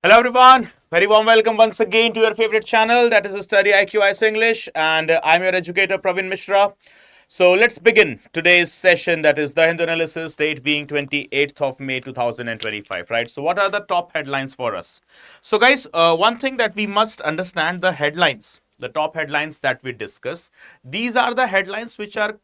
Hello everyone, very warm welcome once again to your favorite channel, that is StudyIQ Ice English, and I'm your educator Praveen Mishra. So let's begin today's session, that is the Hindu analysis, date being 28th of May 2025, right? So what are the top headlines for us? So guys, one thing that we must understand, the headlines, the top headlines that we discuss, these are the headlines which are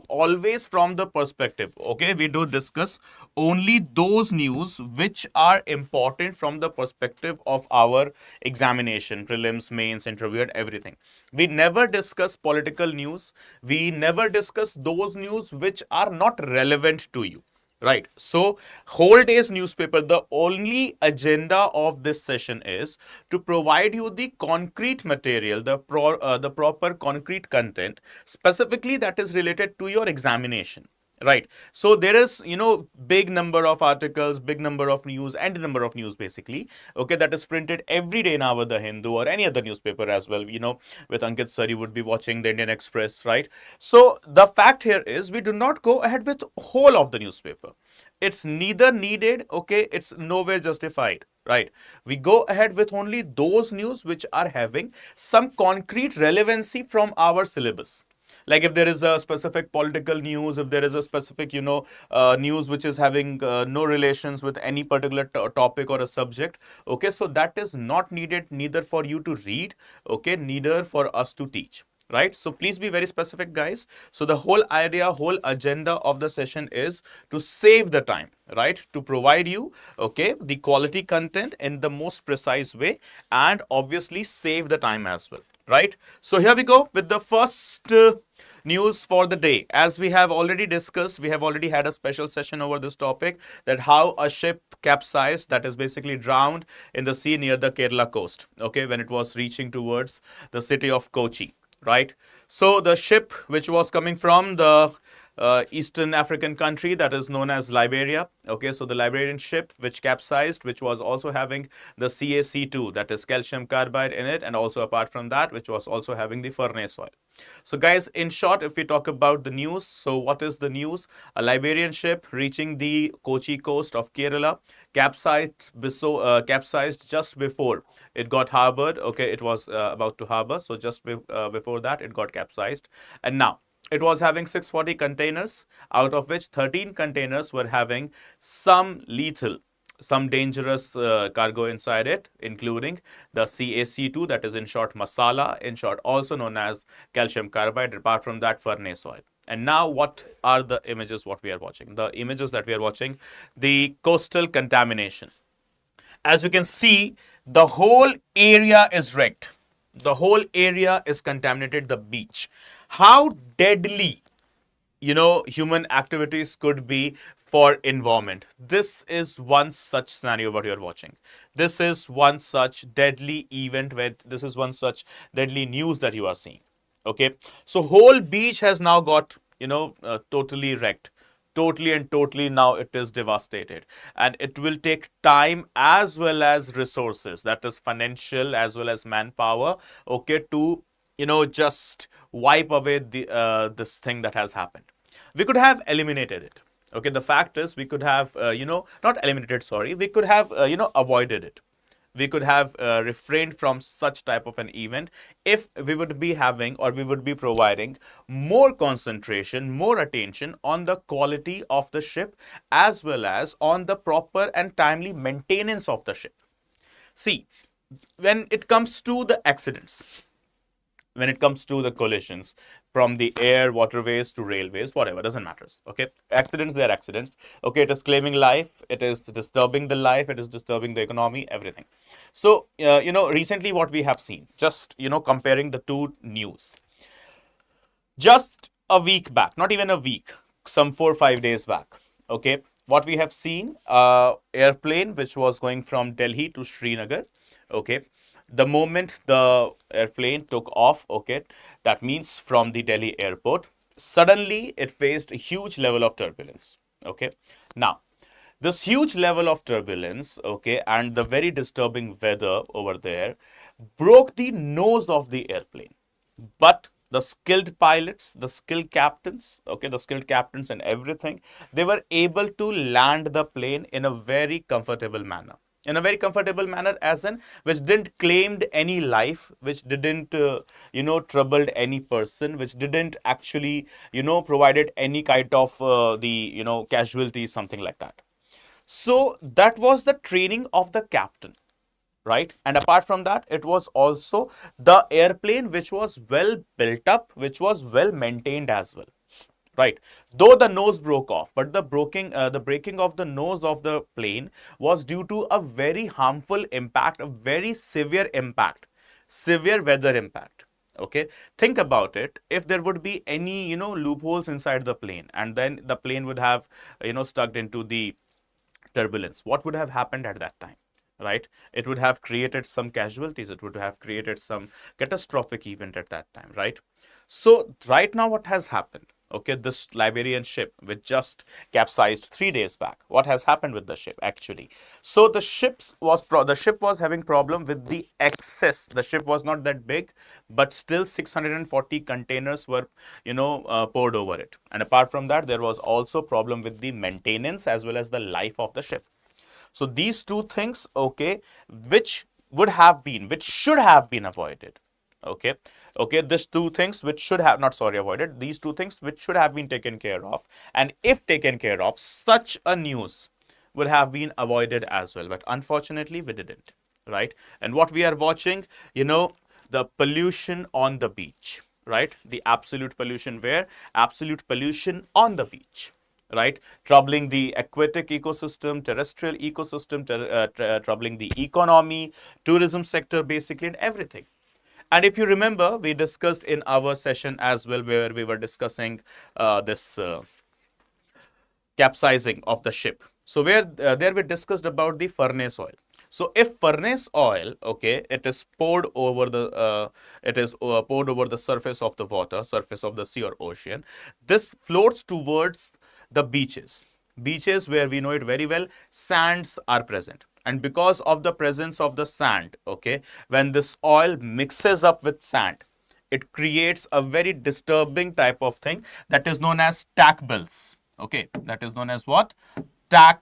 always from the perspective. Okay, we do discuss only those news which are important from the perspective of our examination, prelims, mains, interview, and everything. We never discuss political news. We never discuss those news which are not relevant to you. Right. So, whole day's newspaper, the only agenda of this session is to provide you the concrete material, the proper concrete content, specifically that is related to your examination. Right. So there is, big number of articles, big number of news, and number of news basically. Okay, that is printed every day now with the Hindu or any other newspaper as well. With Ankit sir, you would be watching the Indian Express, right? So the fact here is we do not go ahead with whole of the newspaper. It's neither needed, okay, it's nowhere justified, right? We go ahead with only those news which are having some concrete relevancy from our syllabus. Like if there is a specific political news, if there is a specific news which is having no relations with any particular topic or a subject, okay, so that is not needed neither for you to read, okay, neither for us to teach, right? So please be very specific, guys. So the whole idea, whole agenda of the session is to save the time, right? To provide you, okay, the quality content in the most precise way, and obviously save the time as well, right? So here we go with the first news for the day. As we have already discussed, we have already had a special session over this topic, that how a ship capsized, that is basically drowned in the sea near the Kerala coast, okay, when it was reaching towards the city of Kochi, right? So the ship, which was coming from the Eastern African country that is known as Liberia. Okay, so the Liberian ship which capsized, which was also having the CaC2, that is calcium carbide in it, and also apart from that, which was also having the furnace oil. So guys, in short, if we talk about the news, so what is the news? A Liberian ship reaching the Kochi coast of Kerala capsized just before it got harbored. Okay, it was about to harbor, so just before that it got capsized, and now it was having 640 containers, out of which 13 containers were having some lethal, some dangerous cargo inside it, including the CaC2, that is in short masala, in short also known as calcium carbide, apart from that furnace oil. And now what are the images what we are watching? The images that we are watching, the coastal contamination. As you can see, the whole area is wrecked. The whole area is contaminated, the beach. How deadly, human activities could be for environment. This is one such scenario what you're watching. This is one such deadly event, where this is one such deadly news that you are seeing. Okay, so whole beach has now got totally wrecked, totally and totally. Now it is devastated, and it will take time as well as resources, that is financial as well as manpower, okay, to just wipe away the this thing that has happened. We could have eliminated it. Okay, the fact is we could have not eliminated, sorry, we could have avoided it. We could have refrained from such type of an event if we would be having, or we would be providing more concentration, more attention on the quality of the ship, as well as on the proper and timely maintenance of the ship. See, when it comes to the accidents, when it comes to the collisions, from the air, waterways to railways, whatever, doesn't matter. Okay, accidents, they are accidents. Okay, it is claiming life, it is disturbing the life, it is disturbing the economy, everything. So recently what we have seen, just comparing the two news, just a week back, not even a week, some 4 or 5 days back, okay, what we have seen, airplane which was going from Delhi to Srinagar. Okay, the moment the airplane took off, okay, that means from the Delhi airport, suddenly it faced a huge level of turbulence. Okay, now this huge level of turbulence, okay, and the very disturbing weather over there broke the nose of the airplane. But the skilled pilots, the skilled captains, okay, the skilled captains and everything, they were able to land the plane in a very comfortable manner, in a very comfortable manner, as in which didn't claimed any life, which didn't troubled any person, which didn't actually provided any kind of the casualties, something like that. So that was the training of the captain, right? And apart from that, it was also the airplane which was well built up, which was well maintained as well, right? Though the nose broke off, but the breaking of the nose of the plane was due to a very harmful impact, a very severe impact, severe weather impact. Okay, think about it. If there would be any loopholes inside the plane, and then the plane would have stuck into the turbulence, what would have happened at that time, right? It would have created some casualties, it would have created some catastrophic event at that time, right? So right now what has happened, okay, this Liberian ship which just capsized 3 days back, what has happened with the ship actually? So the ship was having problem with the excess. The ship was not that big, but still 640 containers were poured over it. And apart from that, there was also problem with the maintenance as well as the life of the ship. So these two things, okay, which should have been avoided. Okay, these two things which should have not sorry avoided, these two things which should have been taken care of, and if taken care of, such a news would have been avoided as well. But unfortunately, we didn't, right? And what we are watching, the pollution on the beach, right? The absolute pollution where? Absolute pollution on the beach, right? Troubling the aquatic ecosystem, terrestrial ecosystem, troubling the economy, tourism sector, basically, and everything. And if you remember, we discussed in our session as well, where we were discussing this capsizing of the ship. So there we discussed about the furnace oil. So if furnace oil, okay, it is poured over the surface of the water, surface of the sea or ocean, this floats towards the beaches where we know it very well, sands are present. And because of the presence of the sand, okay, when this oil mixes up with sand, it creates a very disturbing type of thing that is known as tack bills. Okay, that is known as what? Tack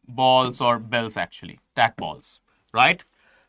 balls or bells, actually, tack balls, right?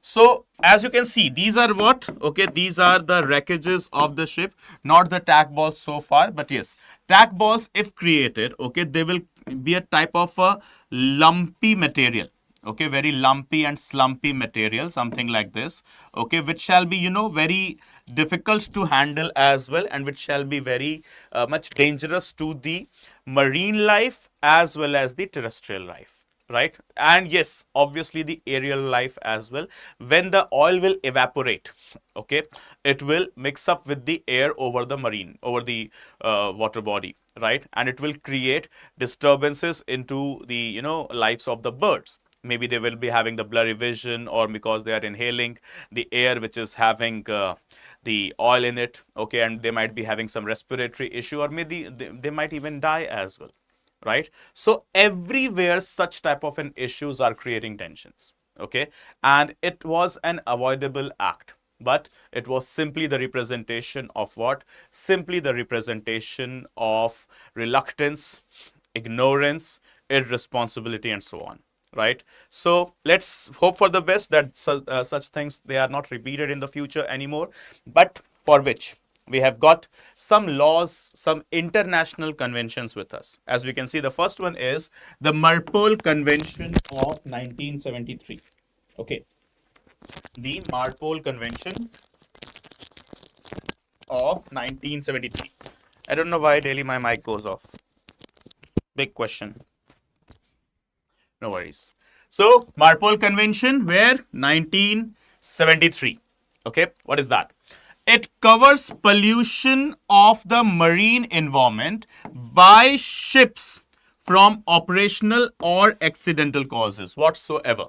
So as you can see, these are what? Okay, these are the wreckages of the ship, not the tack balls so far, but yes, tack balls, if created, okay, they will be a type of a lumpy material. Okay, very lumpy and slumpy material, something like this. Okay, which shall be, very difficult to handle as well, and which shall be very much dangerous to the marine life as well as the terrestrial life. Right? And yes, obviously the aerial life as well. When the oil will evaporate, okay, it will mix up with the air over the water body, right? And it will create disturbances into the, lives of the birds. Maybe they will be having the blurry vision, or because they are inhaling the air which is having the oil in it, okay, and they might be having some respiratory issue, or maybe they might even die as well. Right? So everywhere such type of an issues are creating tensions. Okay, and it was an avoidable act, but it was simply the representation of what? Simply the representation of reluctance, ignorance, irresponsibility, and so on. Right? So let's hope for the best that such things, they are not repeated in the future anymore, but for which we have got some laws, some international conventions with us. As we can see, the first one is the Marpol Convention of 1973. Okay, the Marpol Convention of 1973. I don't know why daily my mic goes off. Big question. No worries. So Marpol Convention, where? 1973. Okay, what is that? It covers pollution of the marine environment by ships from operational or accidental causes whatsoever.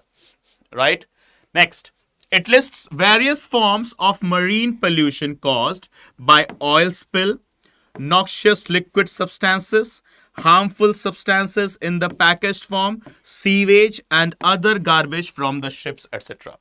Right? Next, it lists various forms of marine pollution caused by oil spill, noxious liquid substances, harmful substances in the packaged form, sewage, and other garbage from the ships, etc.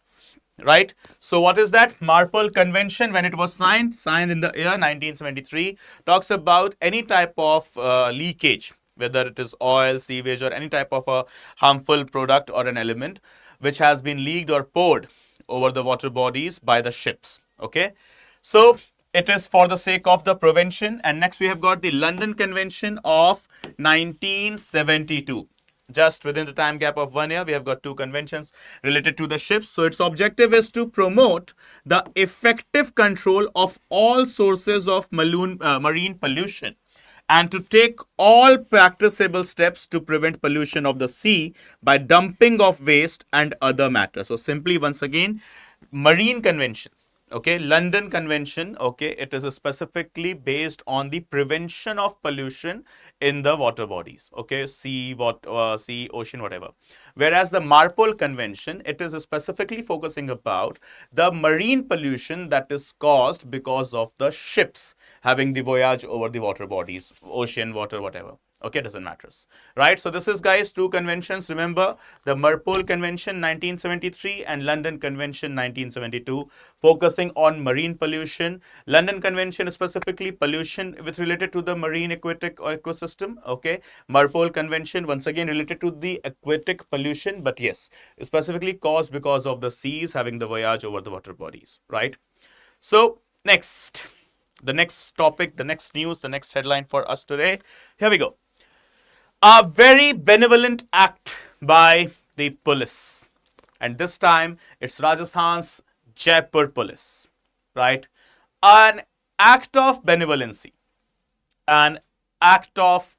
Right? So what is that? Marpol Convention, when it was signed in the year 1973, talks about any type of leakage whether it is oil, sewage, or any type of a harmful product or an element which has been leaked or poured over the water bodies by the ships. Okay, so it is for the sake of the prevention. And next we have got the London Convention of 1972. Just within the time gap of 1 year, we have got two conventions related to the ships. So its objective is to promote the effective control of all sources of marine pollution, and to take all practicable steps to prevent pollution of the sea by dumping of waste and other matters. So simply, once again, marine conventions. Okay, London Convention, okay, it is specifically based on the prevention of pollution in the water bodies, okay, sea, ocean, whatever. Whereas the Marpol Convention, it is specifically focusing about the marine pollution that is caused because of the ships having the voyage over the water bodies, ocean, water, whatever. Okay, doesn't matter, right? So this is, guys, two conventions. Remember, the Marpol Convention 1973 and London Convention 1972, focusing on marine pollution. London Convention specifically pollution with related to the marine aquatic ecosystem. Okay, Marpol Convention once again related to the aquatic pollution, but yes, specifically caused because of the seas having the voyage over the water bodies, right? So next, the next topic, the next news, the next headline for us today. Here we go. A very benevolent act by the police, and this time it's Rajasthan's Jaipur police, right? An act of benevolency, an act of,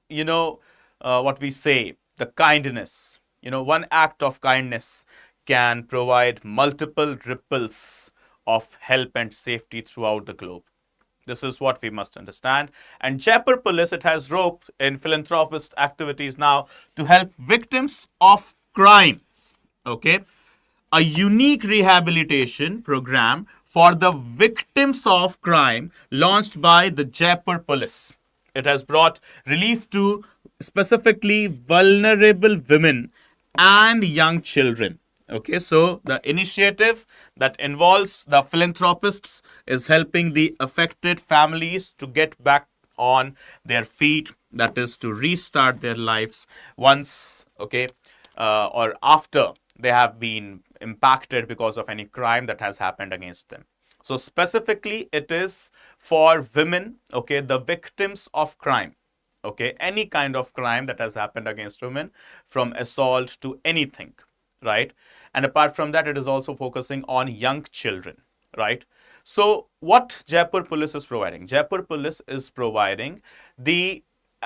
what we say, the kindness. One act of kindness can provide multiple ripples of help and safety throughout the globe. This is what we must understand. And Jaipur Police, it has roped in philanthropist activities now to help victims of crime. Okay, a unique rehabilitation program for the victims of crime launched by the Jaipur Police. It has brought relief to specifically vulnerable women and young children. Okay, so the initiative that involves the philanthropists is helping the affected families to get back on their feet, that is to restart their lives once, okay, or after they have been impacted because of any crime that has happened against them. So specifically, it is for women, okay, the victims of crime. Okay, any kind of crime that has happened against women, from assault to anything, right? And apart from that, it is also focusing on young children, right? So what Jaipur Police is providing? Jaipur Police is providing the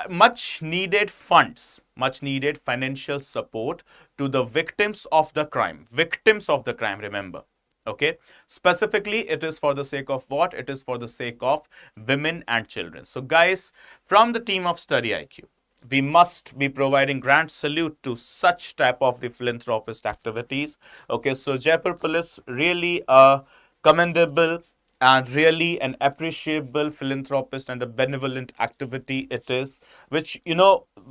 much needed funds, much needed financial support to the victims of the crime. Victims of the crime, remember. Okay, specifically it is for the sake of what? It is for the sake of women and children. So guys, from the team of StudyIQ, we must be providing grand salute to such type of the philanthropist activities. Okay, so Jaipur Police, really a commendable and really an appreciable philanthropist and a benevolent activity it is, which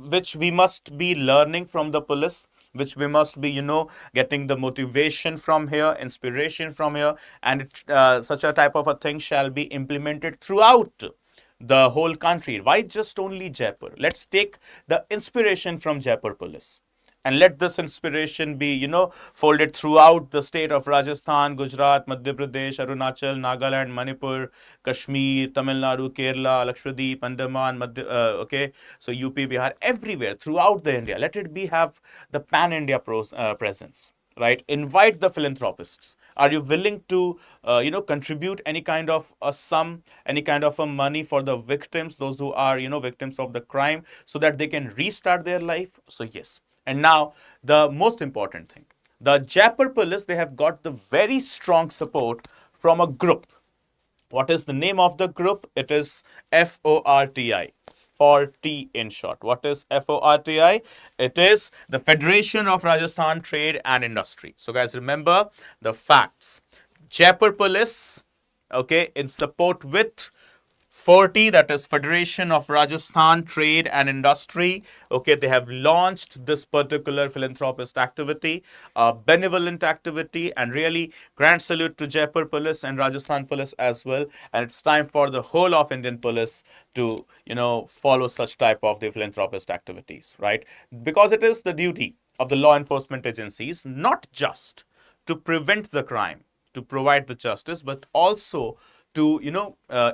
which we must be learning from the police, which we must be getting the motivation from here, inspiration from here, and such a type of a thing shall be implemented throughout the whole country. Why just only Jaipur? Let's take the inspiration from Jaipur Police and let this inspiration be folded throughout the state of Rajasthan, Gujarat, Madhya Pradesh, Arunachal, Nagaland, Manipur, Kashmir, Tamil Nadu, Kerala, Lakshadweep, Andaman, okay, so UP, Bihar, everywhere throughout the India. Let it be have the pan India presence, right? Invite the philanthropists. Are you willing to contribute any kind of a sum, any kind of a money for the victims, those who are victims of the crime, so that they can restart their life? So yes. And now the most important thing, the Jaipur Police, they have got the very strong support from a group. What is the name of the group? It is FORTI, for T in short. What is FORTI? It is the Federation of Rajasthan Trade and Industry. So guys, remember the facts. Jaipur Police, okay, in support with FORTI, that is Federation of Rajasthan Trade and Industry. Okay, they have launched this particular philanthropist activity, benevolent activity, and really grand salute to Jaipur Police and Rajasthan Police as well. And it's time for the whole of Indian Police to, follow such type of the philanthropist activities, right? Because it is the duty of the law enforcement agencies not just to prevent the crime, to provide the justice, but also to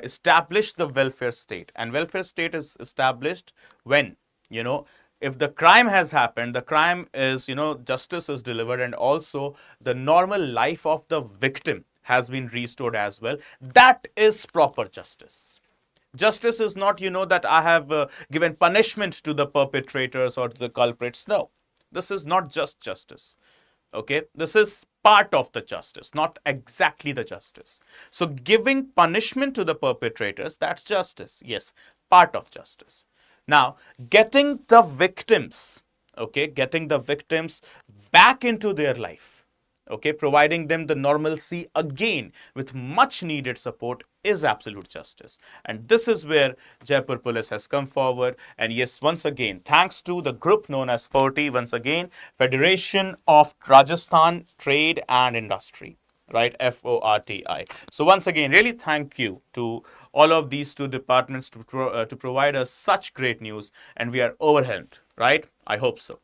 establish the welfare state. And welfare state is established when, if the crime has happened, the crime is, justice is delivered, and also the normal life of the victim has been restored as well. That is proper justice. Justice is not, that I have given punishment to the perpetrators or to the culprits. No, this is not just justice. Okay, this is part of the justice, not exactly the justice. So giving punishment to the perpetrators, that's justice. Yes, part of justice. Now, getting the victims, getting the victims back into their life, providing them the normalcy again with much needed support is absolute justice. And this is where Jaipur Police has come forward. And yes, once again, thanks to the group known as FORTI, once again, Federation of Rajasthan Trade and Industry, right? FORTI. So once again, really thank you to all of these two departments to provide us such great news. And we are overwhelmed, right? I hope so.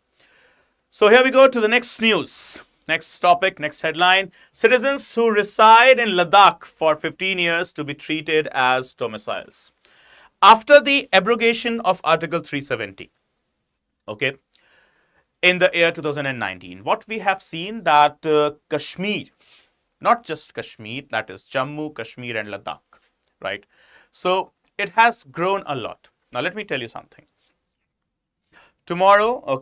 So here we go to the next news. Next topic, next headline. Citizens who reside in Ladakh for 15 years to be treated as domiciles. After the abrogation of Article 370, in the year 2019, what we have seen that Kashmir, not just Kashmir, that is Jammu, Kashmir and Ladakh, right? So it has grown a lot. Now let me tell you something. Tomorrow,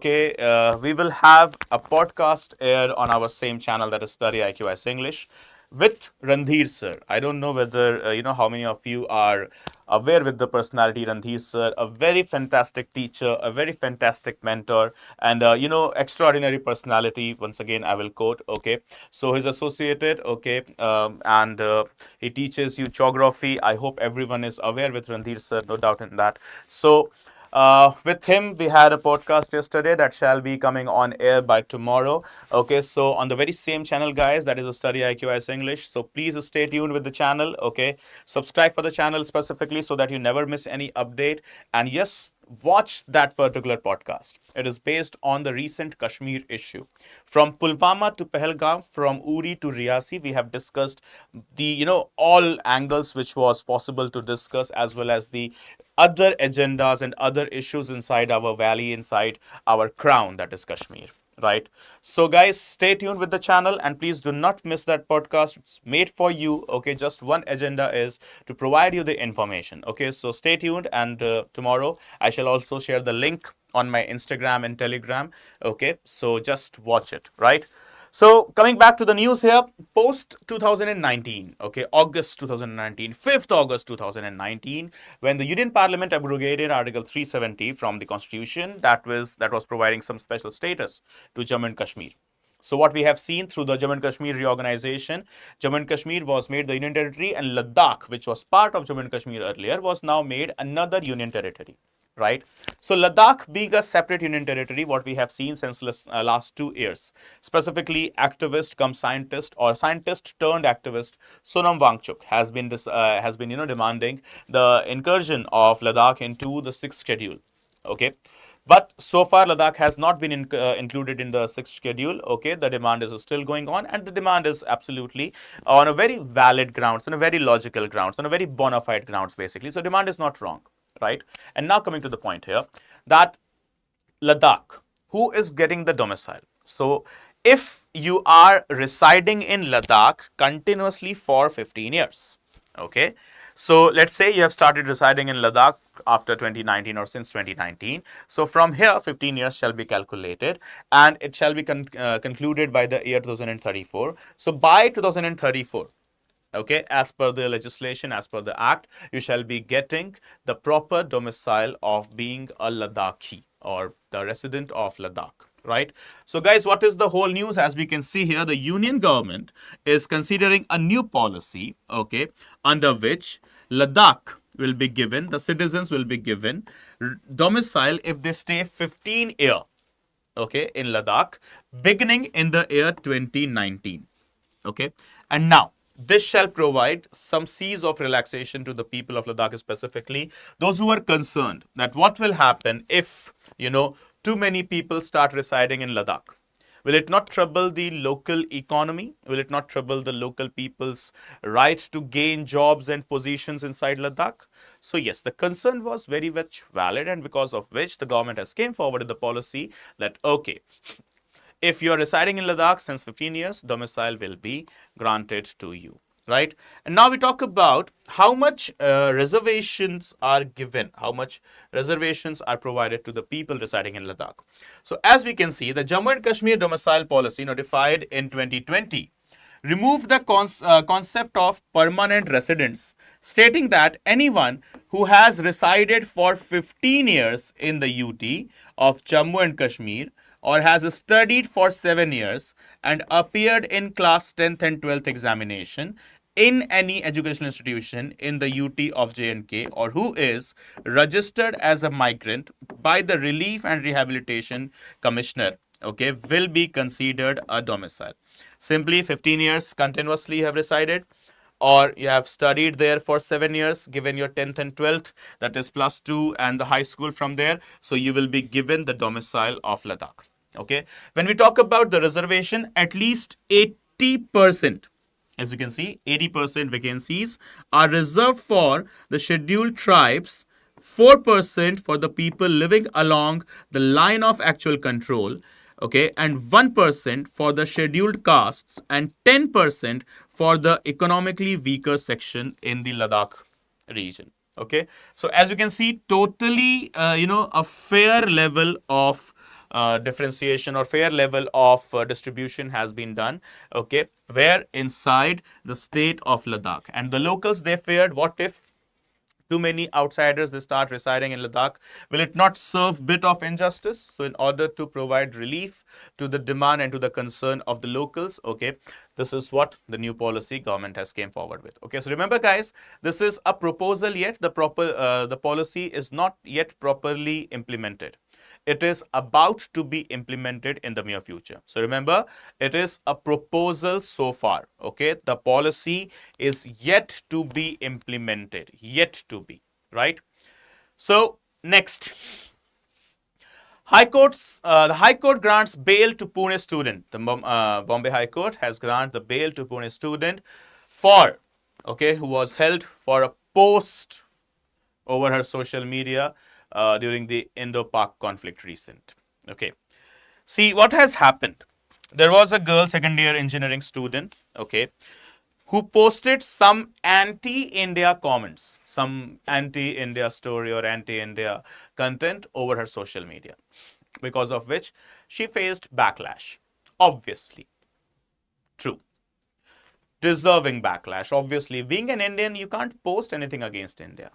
we will have a podcast aired on our same channel, that is StudyIQ English, with Randhir sir. I don't know whether, how many of you are aware with the personality Randhir sir, a very fantastic teacher, a very fantastic mentor, and, extraordinary personality. Once again, I will quote, So he's associated, and he teaches you geography. I hope everyone is aware with Randhir sir, no doubt in that. So, with him, we had a podcast yesterday that shall be coming on air by tomorrow. So on the very same channel, guys, that is a StudyIQ English. So please stay tuned with the channel. Subscribe for the channel specifically so that you never miss any update. And yes, watch that particular podcast. It is based on the recent Kashmir issue. From Pulwama to Pahalgam, from Uri to Riyasi, we have discussed the, all angles which was possible to discuss, as well as the other agendas and other issues inside our valley, inside our crown, that is Kashmir, right? So guys, stay tuned with the channel and please do not miss that podcast. It's made for you. Just one agenda is to provide you the information. So stay tuned, and tomorrow I shall also share the link on my Instagram and Telegram. So just watch it, right? So coming back to the news here, post 2019, August 2019, 5th August 2019, when the Union Parliament abrogated Article 370 from the Constitution, that was providing some special status to Jammu and Kashmir. So what we have seen through the Jammu and Kashmir reorganization, Jammu and Kashmir was made the Union Territory, and Ladakh, which was part of Jammu and Kashmir earlier, was now made another Union Territory. Right? So Ladakh being a separate union territory, what we have seen since last 2 years, specifically activist come scientist or scientist turned activist Sonam Wangchuk has been demanding the incursion of Ladakh into the 6th schedule. But so far Ladakh has not been included in the 6th schedule. The demand is still going on, and the demand is absolutely on a very valid grounds, on a very logical grounds, on a very bona fide grounds basically. So demand is not wrong. Right? And now coming to the point here, that Ladakh, who is getting the domicile? So if you are residing in Ladakh continuously for 15 years, so let's say you have started residing in Ladakh after 2019 or since 2019. So from here, 15 years shall be calculated, and it shall be concluded by the year 2034. So by 2034, as per the legislation, as per the act, you shall be getting the proper domicile of being a Ladakhi or the resident of Ladakh, right? So guys, what is the whole news? As we can see here, the union government is considering a new policy, under which Ladakh, will be given, the citizens will be given domicile if they stay 15 year, okay, in Ladakh, beginning in the year 2019. Okay, and now this shall provide some seas of relaxation to the people of Ladakh, specifically those who are concerned that what will happen if, too many people start residing in Ladakh. Will it not trouble the local economy? Will it not trouble the local people's right to gain jobs and positions inside Ladakh? So yes, the concern was very much valid, and because of which the government has came forward with the policy that, okay, if you're residing in Ladakh since 15 years, domicile will be granted to you, right? And now we talk about how much reservations are given, how much reservations are provided to the people residing in Ladakh. So as we can see, the Jammu and Kashmir domicile policy notified in 2020 removed the concept of permanent residence, stating that anyone who has resided for 15 years in the UT of Jammu and Kashmir or has studied for 7 years and appeared in class 10th and 12th examination in any educational institution in the UT of J&K, or who is registered as a migrant by the Relief and Rehabilitation Commissioner, okay, will be considered a domicile. Simply 15 years continuously you have resided, or you have studied there for 7 years, given your 10th and 12th, that is plus 2 and the high school from there, so you will be given the domicile of Ladakh. Okay, when we talk about the reservation, at least 80%, as you can see, 80% vacancies are reserved for the scheduled tribes, 4% for the people living along the line of actual control, okay, and 1% for the scheduled castes, and 10% for the economically weaker section in the Ladakh region. Okay, so as you can see, totally, a fair level of differentiation or fair level of distribution has been done, okay, where inside the state of Ladakh. And the locals, they feared, what if too many outsiders they start residing in Ladakh? Will it not serve bit of injustice? So in order to provide relief to the demand and to the concern of the locals, okay, this is what the new policy government has came forward with. Okay, so remember guys, this is a proposal, yet the policy is not yet properly implemented. It is about to be implemented in the near future. So remember, it is a proposal so far. Okay, the policy is yet to be implemented, yet to be, right? So next, the High Court grants bail to Pune student. The Bombay High Court has granted the bail to Pune student for, okay, who was held for a post over her social media during the Indo-Pak conflict recent. Okay, see what has happened. There was a girl, second year engineering student, okay, who posted some anti-India comments, some anti-India story or anti-India content over her social media, because of which she faced backlash. Obviously, true, deserving backlash. Obviously, being an Indian, you can't post anything against India.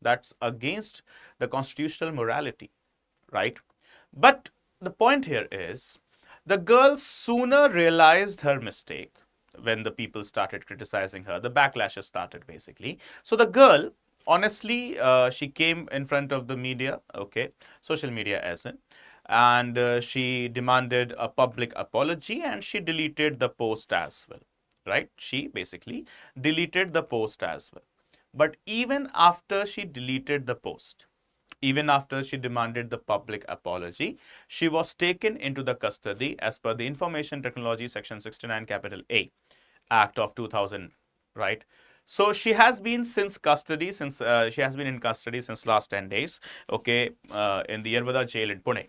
That's against the constitutional morality, right? But the point here is, the girl sooner realized her mistake when the people started criticizing her. The backlash started basically. So the girl, honestly, she came in front of the media, okay, social media as in, and she demanded a public apology, and she deleted the post as well, right? She basically deleted the post as well. But even after she deleted the post, even after she demanded the public apology, she was taken into the custody as per the Information Technology Section 69 capital A Act of 2000, right? So she has been since custody, since she has been in custody since last 10 days, okay, in the Yerwada jail in Pune.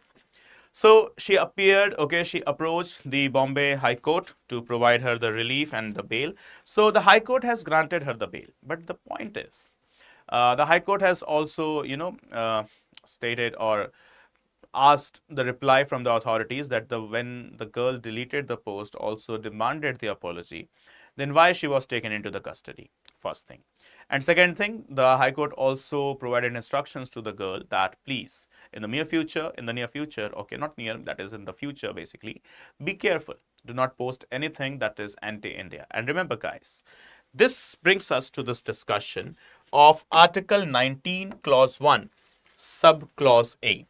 So she appeared, okay, she approached the Bombay High Court to provide her the relief and the bail. So the High Court has granted her the bail. But the point is, the High Court has also, stated or asked the reply from the authorities that when the girl deleted the post, also demanded the apology, then why she was taken into the custody, first thing. And second thing, the High Court also provided instructions to the girl that please, in the near future, okay, not near, that is in the future basically, be careful. Do not post anything that is anti-India. And remember guys, this brings us to this discussion of Article 19, Clause 1, Subclause A.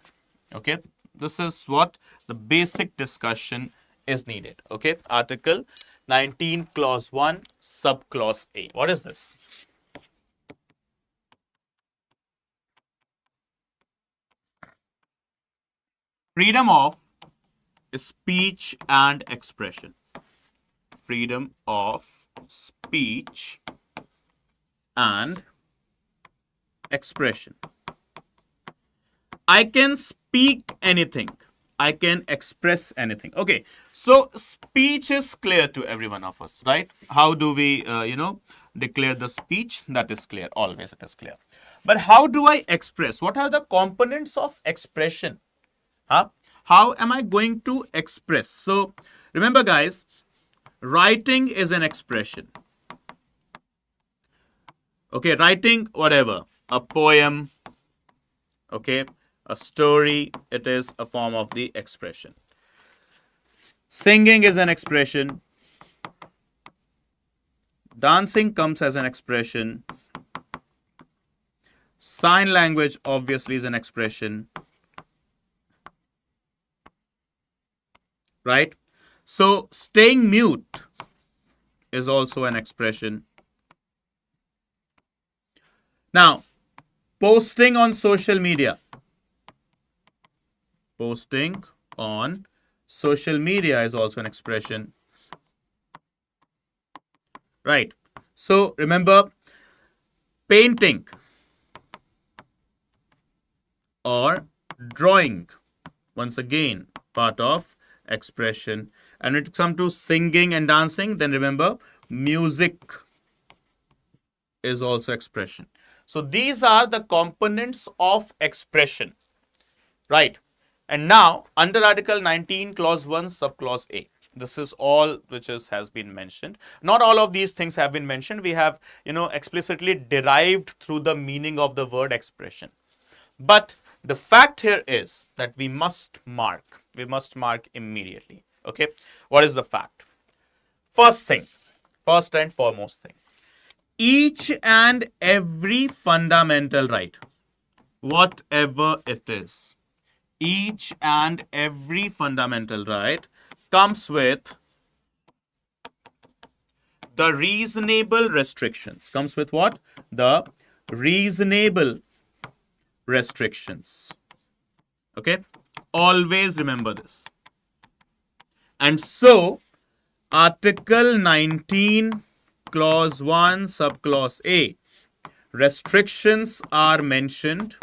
Okay, this is what the basic discussion is needed. Okay, Article 19, Clause 1, Subclause A. What is this? Freedom of speech and expression. Freedom of speech and expression. I can speak anything. I can express anything. Okay, so speech is clear to every one of us, right? How do we, declare the speech? That is clear. Always it is clear. But how do I express? What are the components of expression? Huh? How am I going to express? So remember, guys, writing is an expression. Okay, writing whatever, a poem, okay, a story, it is a form of the expression. Singing is an expression. Dancing comes as an expression. Sign language obviously is an expression. Right? So staying mute is also an expression. Now, posting on social media. Posting on social media is also an expression. Right. So remember, painting or drawing, once again, part of expression. And when it comes to singing and dancing, then remember, music is also expression. So these are the components of expression. Right. And now, under Article 19, Clause 1, Subclause A. This is all which has been mentioned. Not all of these things have been mentioned. We have, explicitly derived through the meaning of the word expression. But the fact here is that we must mark. We must mark immediately. Okay. What is the fact? First and foremost thing. Each and every fundamental right, whatever it is, each and every fundamental right comes with the reasonable restrictions. Comes with what? The reasonable restrictions. Okay? Always remember this. And so, Article 19, Clause 1, Subclause A, restrictions are mentioned.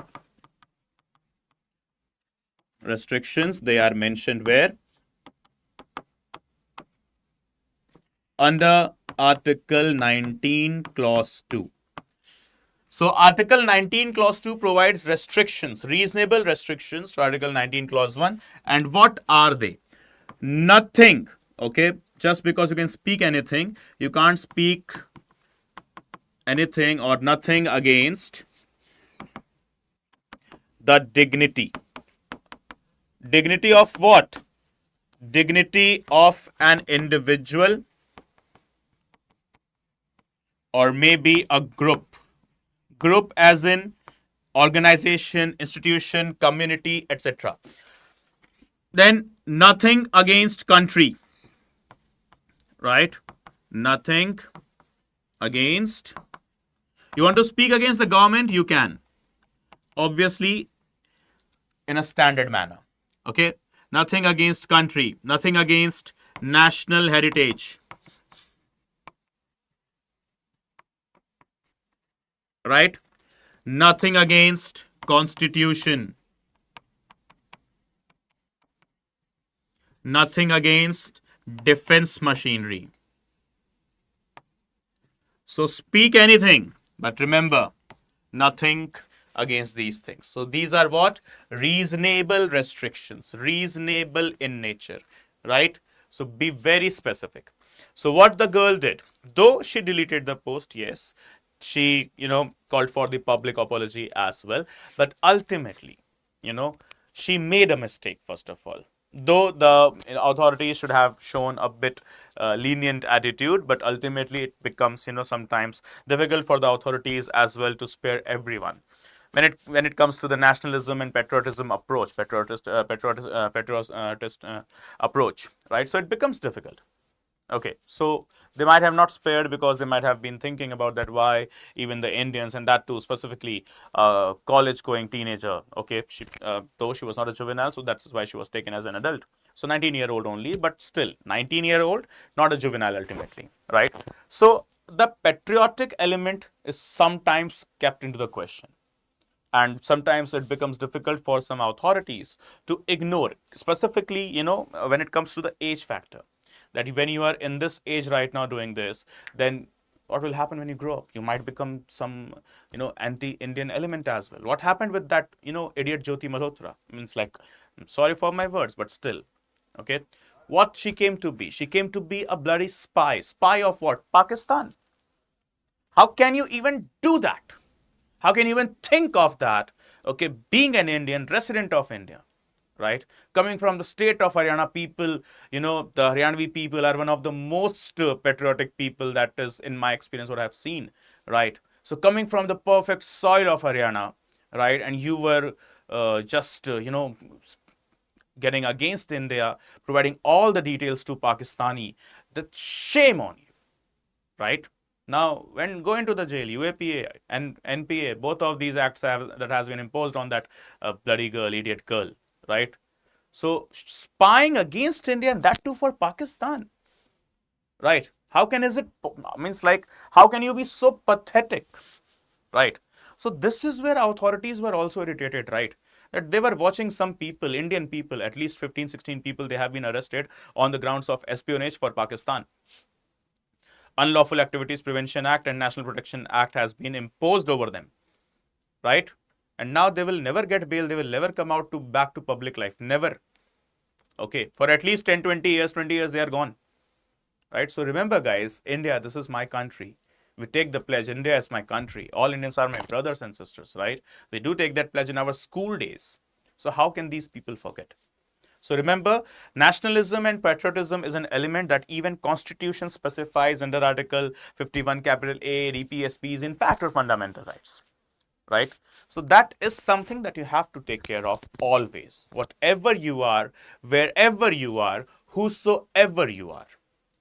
Restrictions, they are mentioned where? Under Article 19, Clause 2. So Article 19, Clause 2 provides restrictions, reasonable restrictions to Article 19, Clause 1. And what are they? Nothing, okay? Just because you can speak anything, you can't speak anything or nothing against the dignity. Dignity of what? Dignity of an individual or maybe a group. Group as in organization, institution, community, etc. Then nothing against country. Right? Nothing against. You want to speak against the government? You can. Obviously, in a standard manner. Okay? Nothing against country. Nothing against national heritage. Right? Nothing against constitution. Nothing against defense machinery. So speak anything, but remember, nothing against these things. So these are what? Reasonable restrictions, reasonable in nature, right? So be very specific. So what the girl did, though she deleted the post, yes, she, called for the public apology as well, but ultimately, she made a mistake, first of all. though the authorities should have shown a bit lenient attitude, but ultimately it becomes, sometimes difficult for the authorities as well to spare everyone. When it comes to the nationalism and patriotism approach, patriotist approach, right? So it becomes difficult. Okay, so they might have not spared because they might have been thinking about that why even the Indians, and that too specifically college-going teenager. Okay, though she was not a juvenile, so that's why she was taken as an adult. So 19-year-old only, but still 19-year-old, not a juvenile ultimately, right? So the patriotic element is sometimes kept into the question. And sometimes it becomes difficult for some authorities to ignore it. Specifically, when it comes to the age factor, that when you are in this age right now doing this, then what will happen when you grow up? You might become some, anti-Indian element as well. What happened with that, idiot Jyoti Malhotra? Means, like, I'm sorry for my words, but still, okay. What she came to be? She came to be a bloody spy. Spy of what? Pakistan. How can you even do that? How can you even think of that? Okay, being an Indian, resident of India, right? Coming from the state of Haryana, people, the Haryanvi people are one of the most patriotic people, that is, in my experience, what I've seen, right? So coming from the perfect soil of Haryana, right? And you were just, getting against India, providing all the details to Pakistani, that shame on you, right? Now, when going to the jail, UAPA and NPA, both of these acts that has been imposed on that bloody girl, idiot girl, right? So spying against India, and that too for Pakistan, right? How can is it means like how can you be so pathetic, right? So this is where authorities were also irritated, right? That they were watching some people, Indian people, at least 15, 16 people, they have been arrested on the grounds of espionage for Pakistan. Unlawful Activities Prevention Act and National Protection Act has been imposed over them, right? And now they will never get bail. They will never come out to back to public life. Never. Okay. For at least 10, 20 years, they are gone. Right? So remember, guys, India, this is my country. We take the pledge. India is my country. All Indians are my brothers and sisters, right? We do take that pledge in our school days. So how can these people forget? So remember, nationalism and patriotism is an element that even Constitution specifies under Article 51, capital A, DPSPs, in fact, are fundamental rights, right? So that is something that you have to take care of always, whatever you are, wherever you are, whosoever you are,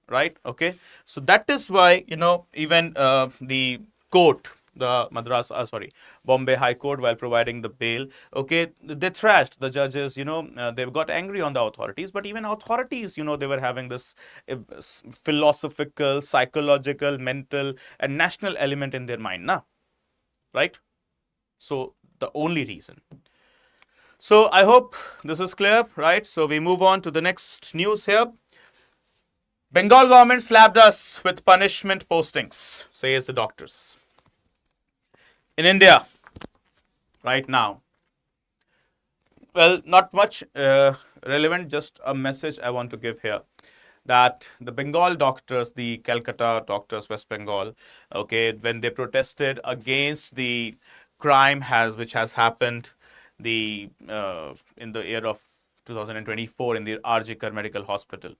right? Okay. So that is why, even the court, the Bombay High Court, while providing the bail, okay, they thrashed the judges, they got angry on the authorities, but even authorities, they were having this philosophical, psychological, mental, and national element in their mind, right? So the only reason. So I hope this is clear, right? So we move on to the next news here. Bengal government slapped us with punishment postings, says the doctors. In India, right now, well, not much relevant, just a message I want to give here. That the Bengal doctors, the Calcutta doctors, West Bengal, okay, when they protested against the crime which has happened in the year of 2024 in the RG Kar Medical Hospital.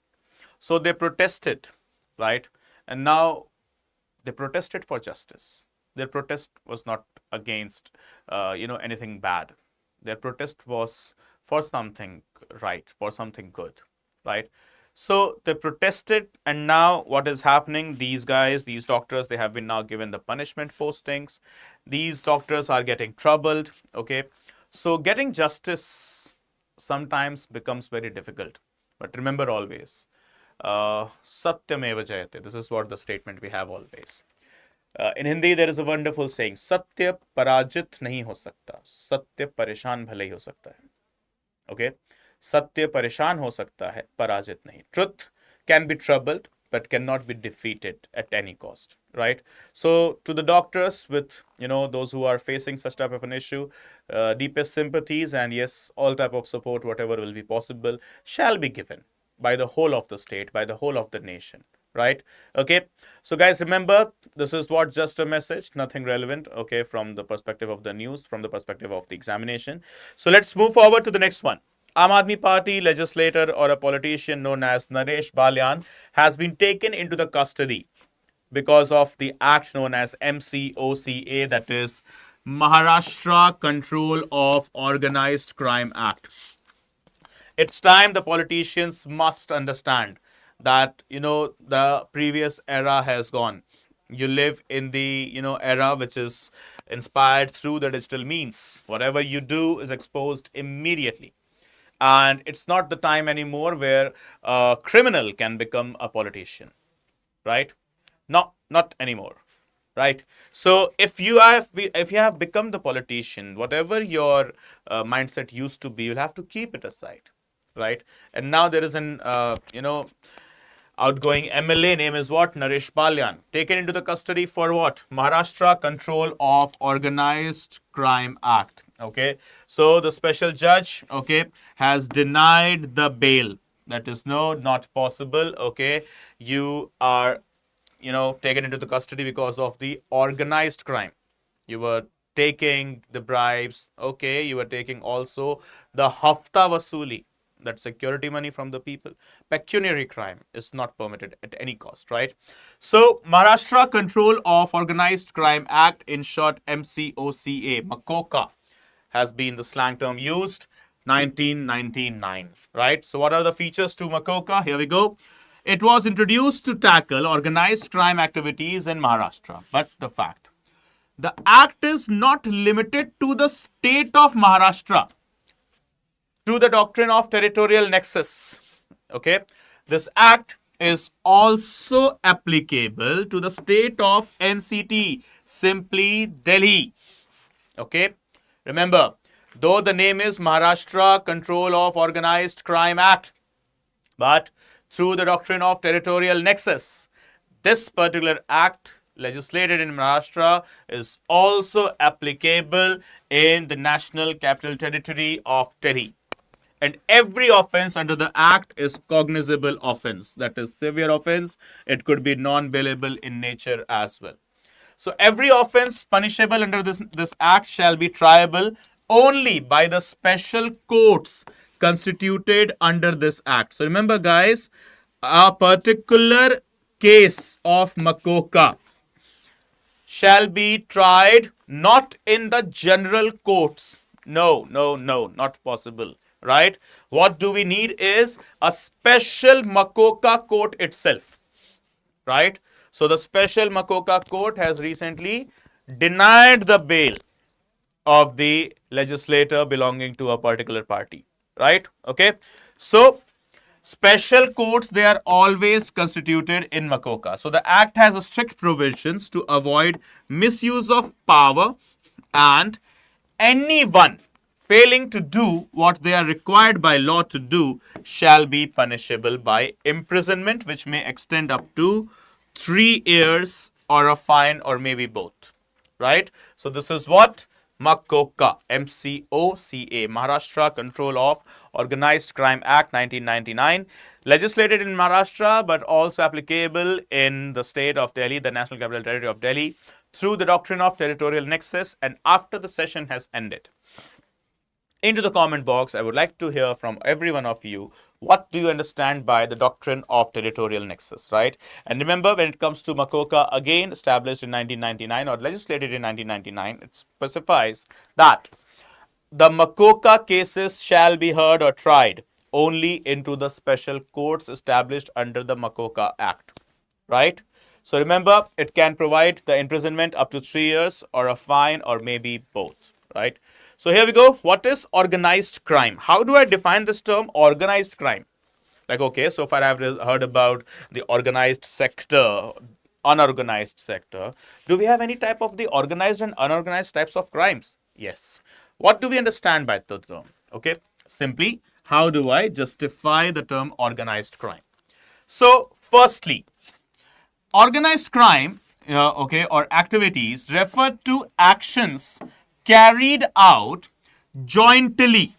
So they protested, right? And now they protested for justice. Their protest was not against, anything bad. Their protest was for something right, for something good, right? So they protested, and now what is happening? These guys, these doctors, they have been now given the punishment postings. These doctors are getting troubled, okay? So getting justice sometimes becomes very difficult. But remember always, Satyameva Jayate. This is what the statement we have always. In Hindi, there is a wonderful saying, Satya parajit nahi ho sakta, Satya pareshan bhale hi ho sakta hai. Okay? Satya pareshan ho sakta hai, parajit nahi. Truth can be troubled, but cannot be defeated at any cost, right? So to the doctors with, those who are facing such type of an issue, deepest sympathies, and yes, all type of support, whatever will be possible, shall be given by the whole of the state, by the whole of the nation, right? Okay, so guys, remember, this is what just a message, nothing relevant, okay, from the perspective of the news, from the perspective of the examination. So let's move forward to the next one. Aam Aadmi Party legislator or a politician known as Naresh Palyan has been taken into the custody because of the act known as MCOCA, that is Maharashtra Control of Organized Crime Act. It's time the politicians must understand that the previous era has gone. You live in the era which is inspired through the digital means. Whatever you do is exposed immediately, and it's not the time anymore where a criminal can become a politician, right? Not anymore, right? So if you have become the politician, whatever your mindset used to be, you'll have to keep it aside, right? And now there is an outgoing MLA, name is what? Naresh Palyan, taken into the custody for what? Maharashtra Control of Organized Crime Act. Okay, so the special judge, okay, has denied the bail. That is no, not possible. Okay, you are taken into the custody because of the organized crime. You were taking the bribes. Okay, you were taking also the hafta vasuli, that security money from the people. Pecuniary crime is not permitted at any cost, right? So Maharashtra Control of Organized Crime Act, in short MCOCA, Makoka, has been the slang term used, 1999, right? So what are the features to Makoka? Here we go. It was introduced to tackle organized crime activities in Maharashtra. But the act is not limited to the state of Maharashtra through the doctrine of territorial nexus. Okay, this act is also applicable to the state of NCT, simply Delhi. Okay, remember, though the name is Maharashtra Control of Organized Crime Act, but through the doctrine of territorial nexus, this particular act legislated in Maharashtra is also applicable in the National Capital Territory of Delhi. And every offense under the act is cognizable offense. That is severe offense. It could be non-bailable in nature as well. So every offense punishable under this act shall be triable only by the special courts constituted under this act. So remember, guys, a particular case of Makoka shall be tried not in the general courts. No, not possible, right? What do we need is a special Makoka court itself, right? So the special Makoka court has recently denied the bail of the legislator belonging to a particular party, right? Okay, so special courts, they are always constituted in Makoka. So the act has strict provisions to avoid misuse of power, and anyone failing to do what they are required by law to do shall be punishable by imprisonment, which may extend up to 3 years, or a fine, or maybe both, right? So this is what Makoka, MCOCA, Maharashtra Control of Organized Crime Act 1999, legislated in Maharashtra but also applicable in the state of Delhi, the National Capital Territory of Delhi, through the doctrine of territorial nexus. And after the session has ended, into the comment box, I would like to hear from every one of you, what do you understand by the doctrine of territorial nexus, right? And remember, when it comes to Makoka, again established in 1999 or legislated in 1999, it specifies that the Makoka cases shall be heard or tried only into the special courts established under the Makoka Act, right? So remember, it can provide the imprisonment up to 3 years, or a fine, or maybe both, right? So here we go. What is organized crime? How do I define this term, organized crime? Like, okay, so far I've heard about the organized sector, unorganized sector. Do we have any type of the organized and unorganized types of crimes? Yes. What do we understand by the term? Okay, simply, how do I justify the term organized crime? So, firstly, organized crime, or activities refer to actions carried out jointly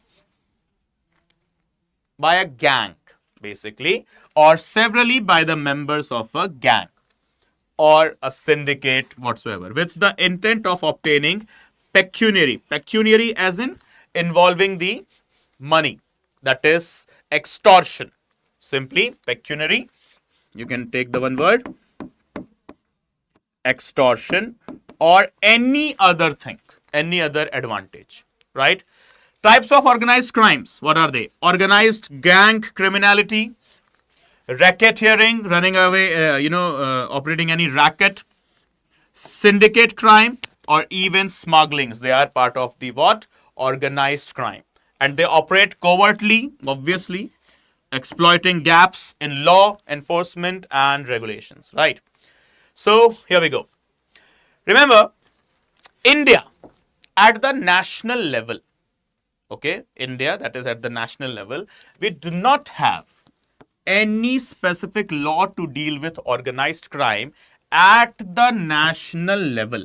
by a gang, basically, or severally by the members of a gang or a syndicate whatsoever, with the intent of obtaining pecuniary as in involving the money, that is extortion. Simply pecuniary. You can take the one word, extortion, or any other thing, any other advantage, right? Types of organized crimes, what are they? Organized gang criminality, racketeering, running away, operating any racket, syndicate crime, or even smugglings. They are part of the what? Organized crime. And they operate covertly, obviously, exploiting gaps in law enforcement and regulations, right? So here we go. Remember, India at the national level, okay, India, that is at the national level, we do not have any specific law to deal with organized crime at the national level.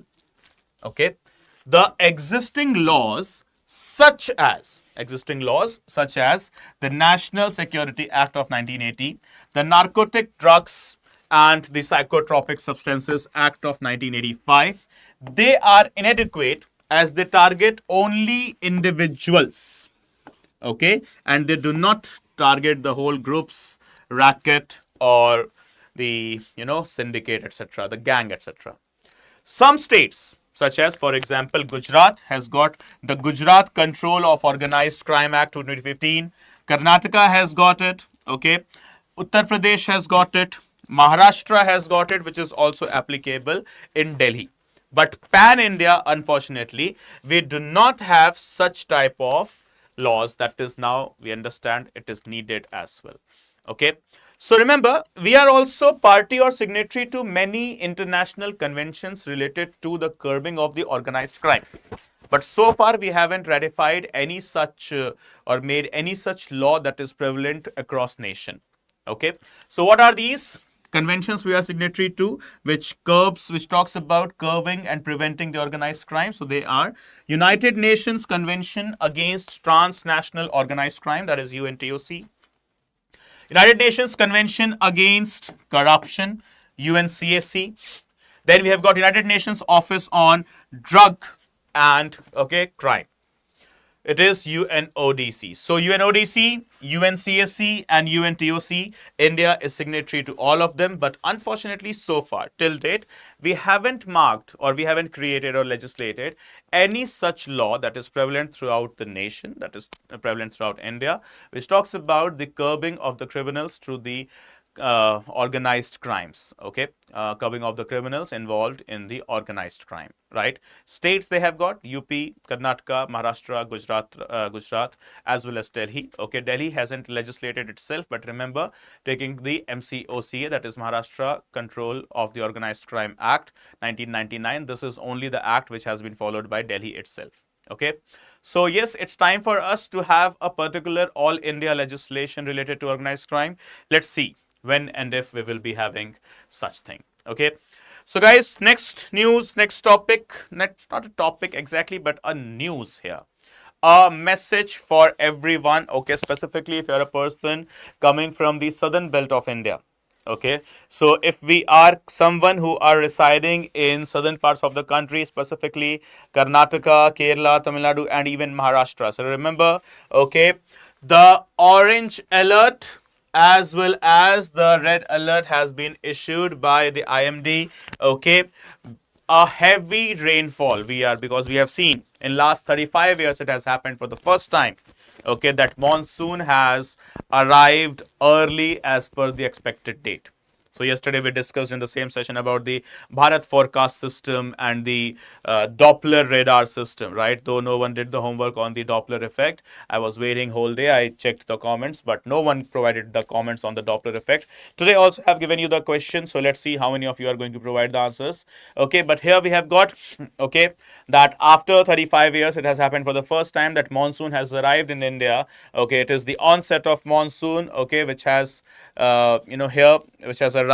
Okay, the existing laws such as the National Security Act of 1980, the Narcotic Drugs and the Psychotropic Substances Act of 1985, they are inadequate as they target only individuals, okay, and they do not target the whole groups, racket, or the syndicate, etc., the gang, etc. Some states, such as, for example, Gujarat has got the Gujarat Control of Organized Crime Act 2015. Karnataka has got it, okay. Uttar Pradesh has got it. Maharashtra has got it, which is also applicable in Delhi. But pan-India, unfortunately, we do not have such type of laws. That is, now we understand it is needed as well. Okay. So remember, we are also party or signatory to many international conventions related to the curbing of the organized crime. But so far, we haven't ratified any such or made any such law that is prevalent across nation. Okay. So what are these conventions we are signatory to, which talks about curbing and preventing the organized crime? So they are United Nations Convention Against Transnational Organized Crime, that is UNTOC. United Nations Convention Against Corruption, UNCAC. Then we have got United Nations Office on Drug and Crime. It is UNODC. So UNODC, UNCSC, and UNTOC, India is signatory to all of them. But unfortunately, so far, till date, we haven't marked or we haven't created or legislated any such law that is prevalent throughout the nation, that is prevalent throughout India, which talks about the curbing of the criminals through the organized crimes, okay, curbing of the criminals involved in the organized crime, right? States they have got UP, Karnataka, Maharashtra, Gujarat, as well as Delhi. Okay, Delhi hasn't legislated itself, but remember, taking the MCOCA, that is Maharashtra Control of the Organized Crime Act 1999, this is only the act which has been followed by Delhi itself. Okay, so yes, it's time for us to have a particular all India legislation related to organized crime. Let's see when and if we will be having such thing. Okay, so guys, next news, next topic, not a topic exactly, but a news here, a message for everyone. Okay, specifically if you're a person coming from the southern belt of India. Okay, so if we are someone who are residing in southern parts of the country, specifically Karnataka, Kerala, Tamil Nadu, and even Maharashtra, so remember, okay, the orange alert as well as the red alert has been issued by the IMD. Okay, a heavy rainfall because we have seen in last 35 years it has happened for the first time, okay, that monsoon has arrived early as per the expected date. So yesterday we discussed in the same session about the Bharat forecast system and the Doppler radar system, right? Though no one did the homework on the Doppler effect. I was waiting whole day. I checked the comments, but no one provided the comments on the Doppler effect. Today also have given you the question. So let's see how many of you are going to provide the answers. Okay, but here we have got, okay, that after 35 years, it has happened for the first time that monsoon has arrived in India. Okay, it is the onset of monsoon, okay, which has, which has arrived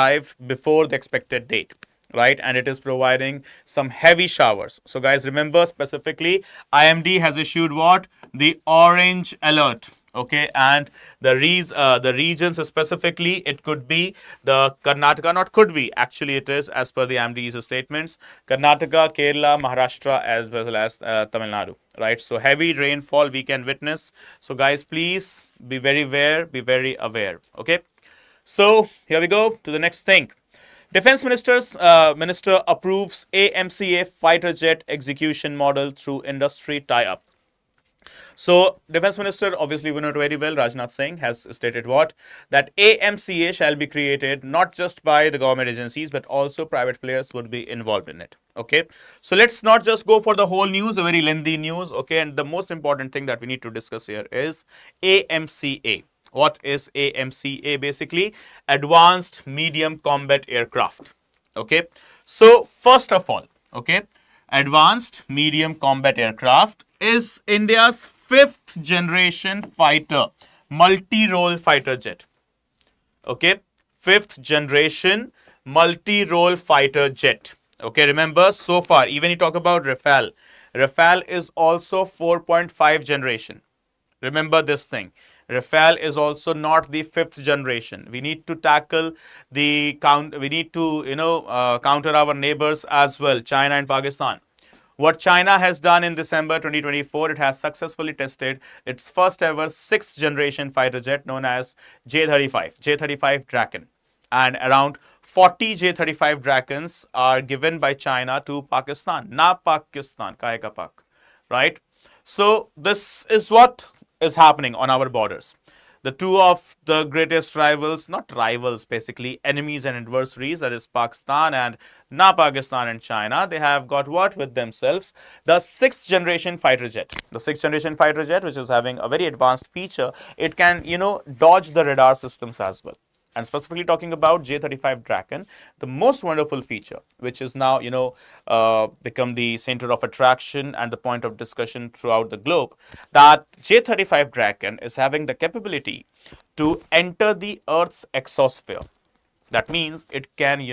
before the expected date, right? And it is providing some heavy showers. So guys, remember specifically IMD has issued what? The orange alert. Okay, and the regions specifically, it could be the Karnataka, not could be, actually it is as per the IMD's statements, Karnataka, Kerala, Maharashtra, as well as Tamil Nadu, right? So heavy rainfall we can witness. So guys, please be very aware. Okay. So here we go to the next thing. Defense Minister approves AMCA fighter jet execution model through industry tie-up. So, Defense Minister, obviously we know it very well, Rajnath Singh has stated what? That AMCA shall be created not just by the government agencies, but also private players would be involved in it. Okay. So, let's not just go for the whole news, a very lengthy news. Okay. And the most important thing that we need to discuss here is AMCA. What is AMCA? Basically, Advanced Medium Combat Aircraft. Okay. So, first of all, okay, Advanced Medium Combat Aircraft is India's fifth generation fighter, multi-role fighter jet. Okay, fifth generation multi-role fighter jet. Okay, remember so far, even you talk about Rafale. Rafale is also 4.5 generation. Remember this thing. Rafale is also not the fifth generation. We need to tackle the we need to counter our neighbors as well, China and Pakistan. What China has done in December 2024, it has successfully tested its first ever sixth generation fighter jet known as J-35 Draken. And around 40 J-35 Drakens are given by China to Pakistan. Na Pakistan, kahe ka Pak, right? So this is what is happening on our borders. The two of the greatest rivals, not rivals, basically enemies and adversaries, that is Pakistan and Na Pakistan and China, they have got what with themselves? The sixth generation fighter jet. The sixth generation fighter jet, which is having a very advanced feature, it can, dodge the radar systems as well. And specifically talking about J-35 Draken, the most wonderful feature, which is now, become the center of attraction and the point of discussion throughout the globe, that J-35 Draken is having the capability to enter the Earth's exosphere. That means it can,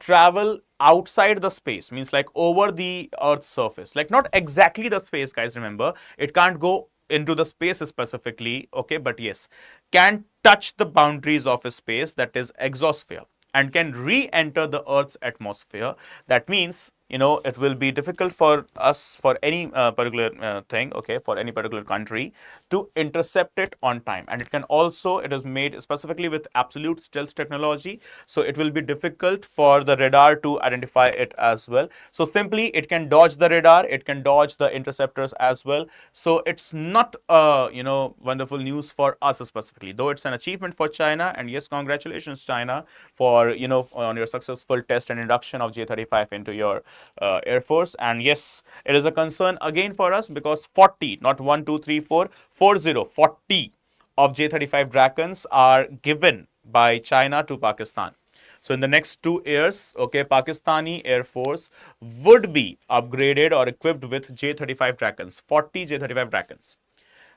travel outside the space, means like over the Earth's surface. Like not exactly the space, guys, remember. It can't go into the space specifically, okay, but yes, can touch the boundaries of a space, that is exosphere, and can re-enter the Earth's atmosphere. That means, it will be difficult for us, for any particular thing, okay, for any particular country to intercept it on time. And it can also, it is made specifically with absolute stealth technology, so it will be difficult for the radar to identify it as well. So simply, it can dodge the radar, it can dodge the interceptors as well. So it's not wonderful news for us specifically, though it's an achievement for China. And yes, congratulations China for on your successful test and induction of J-35 into your Air Force. And yes, it is a concern again for us, because 40, not 1, 2, 3, 4, 40 of J-35 Drakens are given by China to Pakistan. So in the next 2 years, okay, Pakistani Air Force would be upgraded or equipped with J-35 Drakens, 40 J-35 Drakens.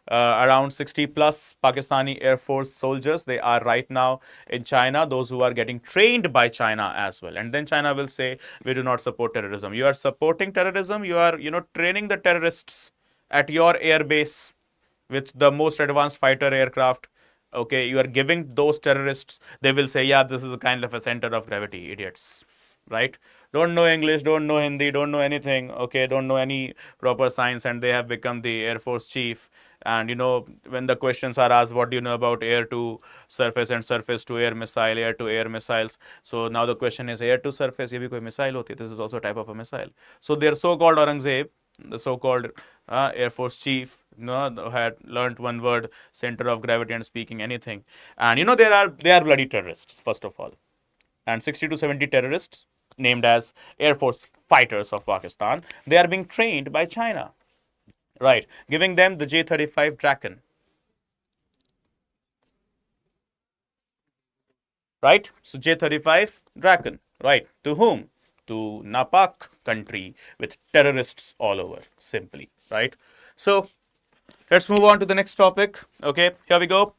Around 60 plus Pakistani Air Force soldiers, they are right now in China, those who are getting trained by China as well. And then China will say, we do not support terrorism. You are supporting terrorism, you are, training the terrorists at your air base with the most advanced fighter aircraft. Okay, you are giving those terrorists, they will say, yeah, this is a kind of a center of gravity, idiots, right? Don't know English, don't know Hindi, don't know anything, okay, don't know any proper science, and they have become the Air Force chief. And when the questions are asked, what do you know about air to surface and surface to air missile, air to air missiles? So now the question is, air to surface, ye bhi koi missile hoti hai. This is also a type of a missile. So their so-called Aurangzeb, the so-called Air Force chief, had learned one word, center of gravity, and speaking anything. And they are bloody terrorists, first of all. And 60 to 70 terrorists, named as Air Force fighters of Pakistan, they are being trained by China, right, giving them the J-35 Draken, right? So J-35 Draken, right, to whom? To Napak country with terrorists all over, simply, right? So let's move on to the next topic. Okay, here we go.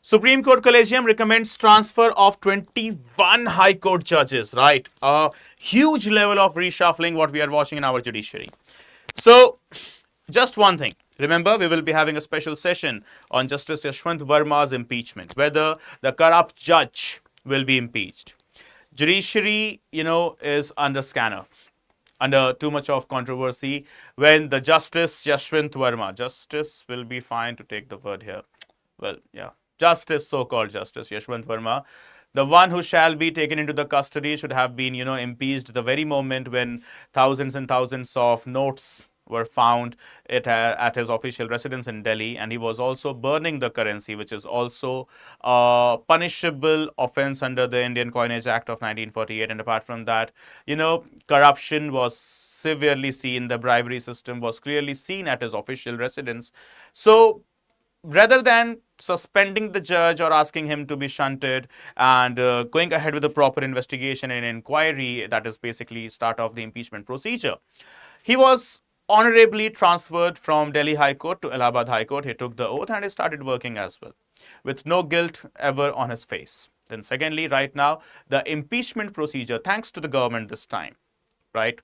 Supreme Court Collegium recommends transfer of 21 High Court judges, right? A huge level of reshuffling what we are watching in our judiciary. So, just one thing. Remember, we will be having a special session on Justice Yashwant Verma's impeachment, whether the corrupt judge will be impeached. Judiciary, is under scanner, under too much of controversy, when the Justice Yashwant Verma, justice will be fine to take the word here, well, yeah, Justice, so-called Justice Yashwant Verma, the one who shall be taken into the custody, should have been, impeached the very moment when thousands and thousands of notes were found at his official residence in Delhi, and he was also burning the currency, which is also a punishable offense under the Indian Coinage Act of 1948. And apart from that, corruption was severely seen, the bribery system was clearly seen at his official residence. So rather than suspending the judge or asking him to be shunted and going ahead with a proper investigation and inquiry, that is basically start of the impeachment procedure, he was honorably transferred from Delhi High Court to Allahabad High Court. He took the oath and he started working as well, with no guilt ever on his face. Then secondly, right now, the impeachment procedure, thanks to the government this time, right?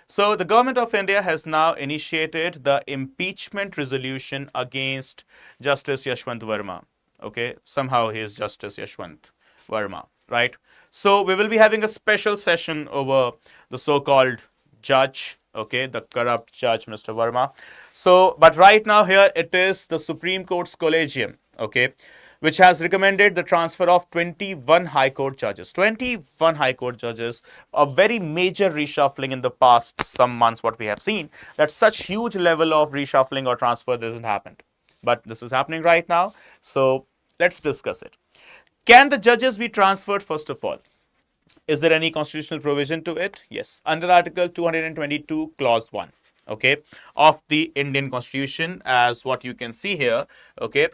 So the government of India has now initiated the impeachment resolution against Justice Yashwant Verma. Okay, somehow he is Justice Yashwant Verma, right? So we will be having a special session over the so-called judge, okay, the corrupt judge, Mr. Verma. So, but right now here it is the Supreme Court's collegium, okay, which has recommended the transfer of 21 High Court judges. 21 High Court judges, a very major reshuffling in the past some months, what we have seen, that such huge level of reshuffling or transfer doesn't happen. But this is happening right now, so let's discuss it. Can the judges be transferred, first of all? Is there any constitutional provision to it? Yes. Under Article 222, Clause 1, okay, of the Indian Constitution, as what you can see here, okay.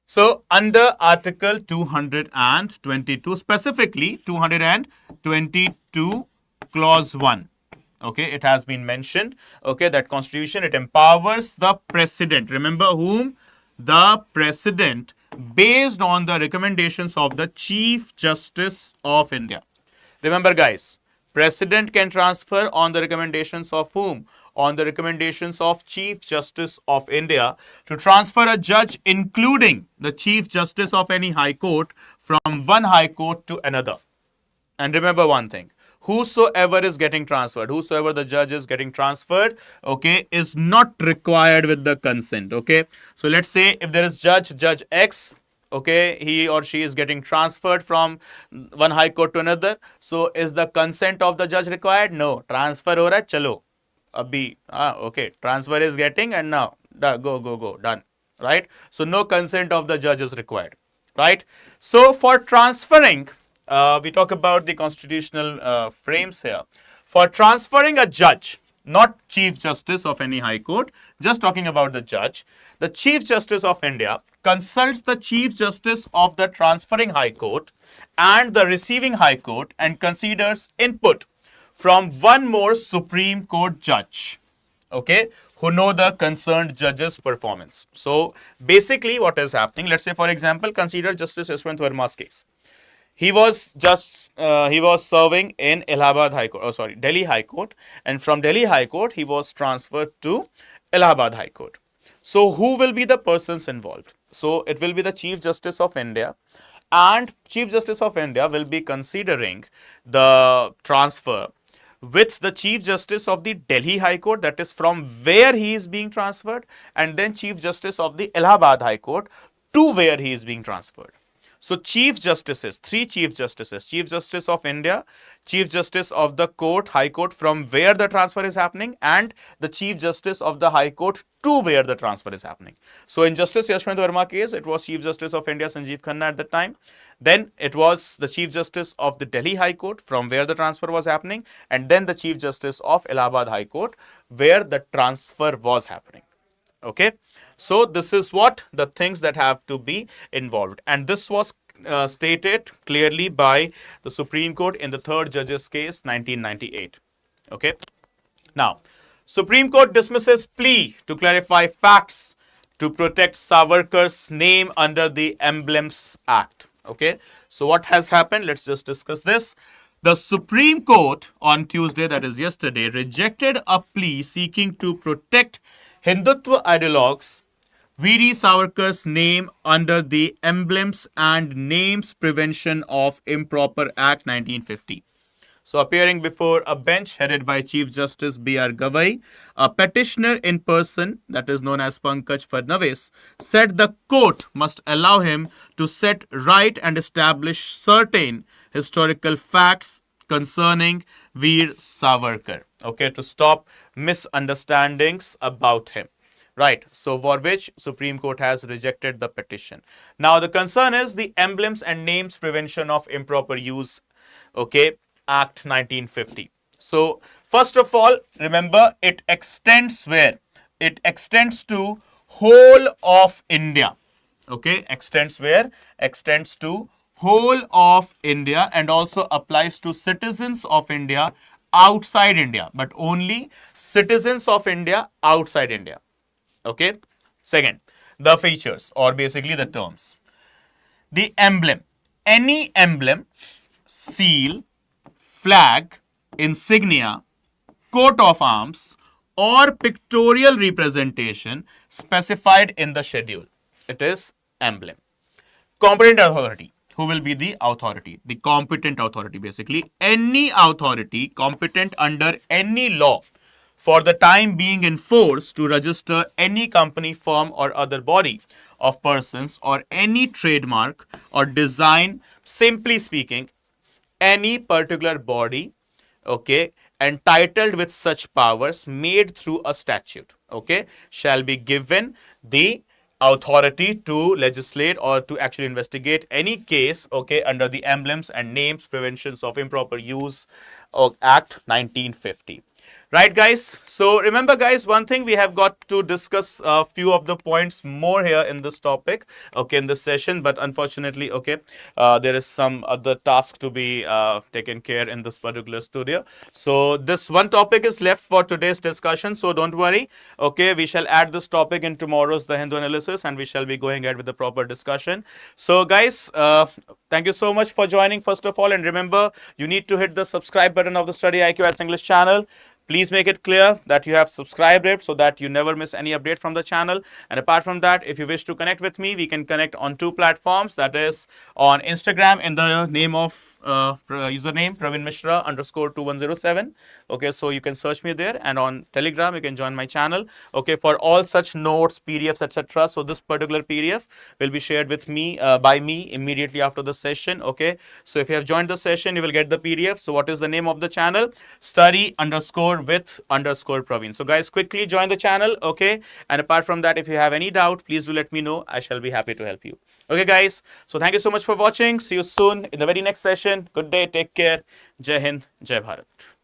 So, under Article 222, specifically 222, Clause 1, okay, it has been mentioned, okay, that Constitution, it empowers the President. Remember whom? The President, based on the recommendations of the Chief Justice of India. Remember, guys, President can transfer on the recommendations of whom? On the recommendations of Chief Justice of India, to transfer a judge, including the Chief Justice of any High Court, from one High Court to another. And remember one thing, whosoever is getting transferred, whosoever the judge is getting transferred, okay, is not required with the consent, okay. So let's say if there is Judge X, okay, he or she is getting transferred from one High Court to another. So is the consent of the judge required? No. Transfer ho raha hai, chalo. Abhi, okay, transfer is getting, and now go, done, right? So no consent of the judge is required, right? So for transferring, we talk about the constitutional frames here. For transferring a judge, not Chief Justice of any High Court, just talking about the judge, the Chief Justice of India consults the Chief Justice of the transferring High Court and the receiving High Court and considers input from one more Supreme Court judge, okay, who know the concerned judge's performance. So basically what is happening, let's say for example, consider Justice Yashwant Verma's case. He was serving in Allahabad High Court, Delhi High Court, and from Delhi High Court he was transferred to Allahabad High Court. So who will be the persons involved? So it will be the Chief Justice of India, and Chief Justice of India will be considering the transfer with the Chief Justice of the Delhi High Court, that is from where he is being transferred, and then Chief Justice of the Allahabad High Court to where he is being transferred. So Chief Justices, three Chief Justices, Chief Justice of India, Chief Justice of the Court, High Court from where the transfer is happening, and the Chief Justice of the High Court to where the transfer is happening. So in Justice Yashwant Verma case, it was Chief Justice of India Sanjeev Khanna at the time. Then it was the Chief Justice of the Delhi High Court from where the transfer was happening, and then the Chief Justice of Allahabad High Court where the transfer was happening. Okay. So this is what the things that have to be involved, and this was stated clearly by the Supreme Court in the third judge's case 1998. Okay. Now, Supreme Court dismisses plea to clarify facts to protect Savarkar's name under the Emblems Act. Okay. So what has happened? Let's just discuss this. The Supreme Court on Tuesday, that is yesterday, rejected a plea seeking to protect Hindutva ideologues Veer Savarkar's name under the Emblems and Names Prevention of Improper Act 1950. So, appearing before a bench headed by Chief Justice B.R. Gavai, a petitioner in person, that is known as Pankaj Fadnavis, said the court must allow him to set right and establish certain historical facts concerning Veer Savarkar, okay, to stop misunderstandings about him. Right, so for which Supreme Court has rejected the petition. Now the concern is the Emblems and Names Prevention of Improper Use, okay, Act 1950. So first of all, remember it extends where? It extends to whole of India. Okay, extends where? Extends to whole of India and also applies to citizens of India outside India, but only citizens of India outside India. Okay. Second, the features or basically the terms. The emblem. Any emblem, seal, flag, insignia, coat of arms, or pictorial representation specified in the schedule. It is emblem. Competent authority. Who will be the authority? The competent authority, basically. Any authority competent under any law for the time being in force to register any company, firm, or other body of persons or any trademark or design, simply speaking, any particular body, okay, entitled with such powers made through a statute, okay, shall be given the authority to legislate or to actually investigate any case, okay, under the Emblems and Names Preventions of Improper Use of Act 1950. Right, guys? So remember, guys, one thing we have got to discuss a few of the points more here in this topic, okay, in this session. But unfortunately, okay, there is some other task to be taken care in this particular studio. So this one topic is left for today's discussion. So don't worry, okay, we shall add this topic in tomorrow's The Hindu Analysis and we shall be going ahead with the proper discussion. So guys, thank you so much for joining, first of all. And remember, you need to hit the subscribe button of the StudyIQ as English channel. Please make it clear that you have subscribed it so that you never miss any update from the channel. And apart from that, if you wish to connect with me, we can connect on two platforms. That is on Instagram in the name of username Praveen Mishra _2107. Okay, so you can search me there. And on Telegram, you can join my channel. Okay, for all such notes, PDFs, etc. So this particular PDF will be shared with me by me immediately after the session. Okay, so if you have joined the session, you will get the PDF. So what is the name of the channel? Study_with_Praveen. So guys, quickly join the channel, okay? And apart from that, if you have any doubt, please do let me know. I shall be happy to help you. Okay, guys. So thank you so much for watching. See you soon in the very next session. Good day. Take care. Jai Hind. Jai Bharat.